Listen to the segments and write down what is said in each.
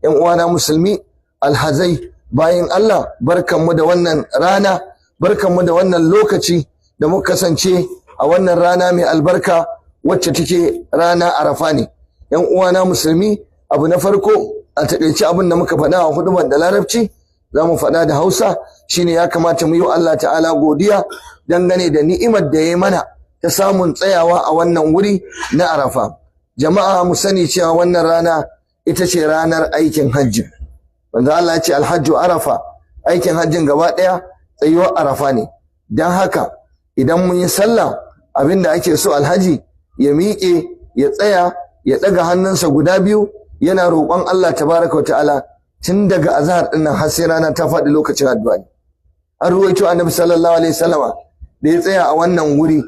yan uwana musulmi alhazai bayin Allah, barkanmu da wannan rana, barkanmu da wannan lokaci da muka kasance a wannan rana mai albarka wacce take rana Arafa ne. Yan uwana musulmi, abu na farko a takaice abin da muka faɗa a hudubar da Larabci za mu faɗa da Hausa shine ya kamata mu yi wa Allah ta'ala godiya dangane da ni'imar da ya mana ta samun tsayawa a wannan wuri na Arafa. Jama'a mu sani cewa wannan rana ita ce ranar aikin hajji. Manzo Allah ya ce alhajju Arafa, aikin hajjin gaba ɗaya tsayuwar Arafa ne. Don haka idan mun yi sallah abinda ake so alhaji ya miƙe ya tsaya ya ɗaga hannunsa guda biyu yana roƙon Allah tabaraka wa ta'ala tun daga azhar ɗin nan har sai rana ta faɗi lokacin addu'a ne. An ruwaito annabi sallallahu alaihi wasallama da ya tsaya a wannan wuri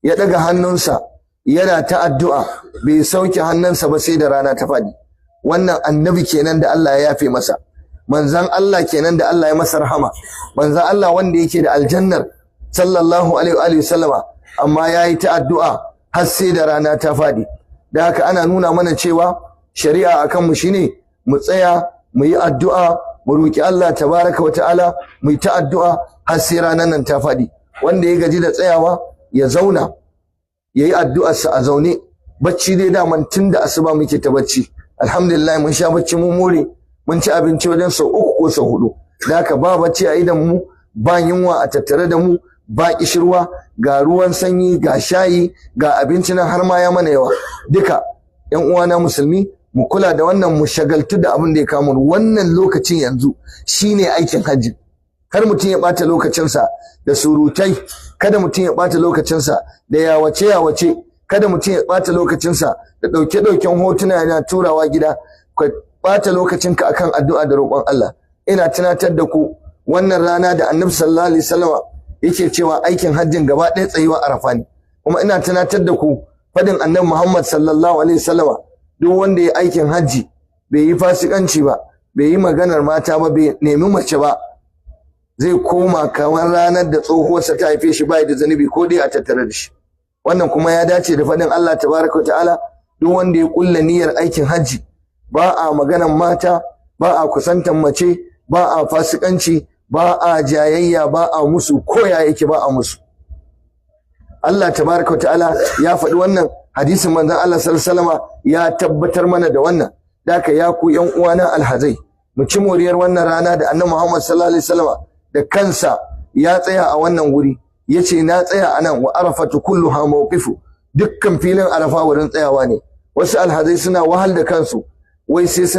ya ɗaga hannunsa yana ta addu'a bai sauke hannunsa ba sai da rana ta faɗi. Wannan annabi kenan da Allah ya yafe masa, manzan Allah kenan da Allah ya masa rahama, manzan Allah wanda yake da aljannar sallallahu alaihi wasallama, amma ya yi ta addu'a har sai da rana ta faɗi. Da haka ana nuna mana cewa shari'a akan mu shine mu tsaya mu yi addu'a, mu roki Allah tabaraka wa ta'ala, mu yi ta addu'a har sai ranar nan ta faɗi. Wanda ya gaji da tsayawa ya zauna ya yi addu'arsa a zaune. Bacci dai daman tun da asuba muke ta bacci, alhamdulillah mun sha bacci mun more, mun ci abinci wajen sau 3 ko sau 4. Da haka ba bacci a idan mu, ba yunwa a tattare da mu, ba kishirwa, ga ruwan sanyi, ga shayi, ga abinci nan har ma ya mana yawa. Duka ƴan uwana musulmi mu kula da wannan, mu shagaltu da abin da ya kama wannan lokacin yanzu shine aikin hajji. Kar mutum ya ɓata lokacinsa da surutai, kada mutum ya ɓata lokacinsa da yawace, kada mutum ya ɓata lokacinsa da ɗauke-ɗauken hotuna yana turawa gida. Ka ɓata lokacinka akan addu'a da roƙon Allah. Ina tunatar da ku wannan rana da Annabi sallallahu alaihi wasallam yake cewa aikin hajjin gaba ɗaya tsayuwa Arafa ne. Kuma ina tunatar da ku faɗin Annabi Muhammad sallallahu alaihi wasallam, duk wanda ya aikin hajji bai yi fasikanci ba, bai yi maganar mata ba, bai nemi mace ba, zai koma kamar ranar da tsohuwarsa ta haife shi bai da zanubi ko dai a tattare da shi. Wannan kuma ya dace da faɗin Allah tabaraka ta'ala, duk wanda ya kulla niyyar aikin hajji ba a maganar mata, ba a kusantan mace, ba a fasikanci, ba a jayayya, ba a musu, koya yake ba a musu. Allah tabaraka ta'ala ya faɗi wannan, hadisin manzon Allah sallallahu alaihi wasallam ya tabbatar mana da wannan. Daka ya ku ƴan uwana alhazai, mu ci moriyar wannan rana da Annabi Muhammad sallallahu alaihi wasallam da kansa ya tsaya a wannan wuri, yace na tsaya anan wa arafatu kulluha mawqifu, dukkan filin Arafa wurin tsayawa ne. Wasu alhazai suna wahal da kansu wai sai sun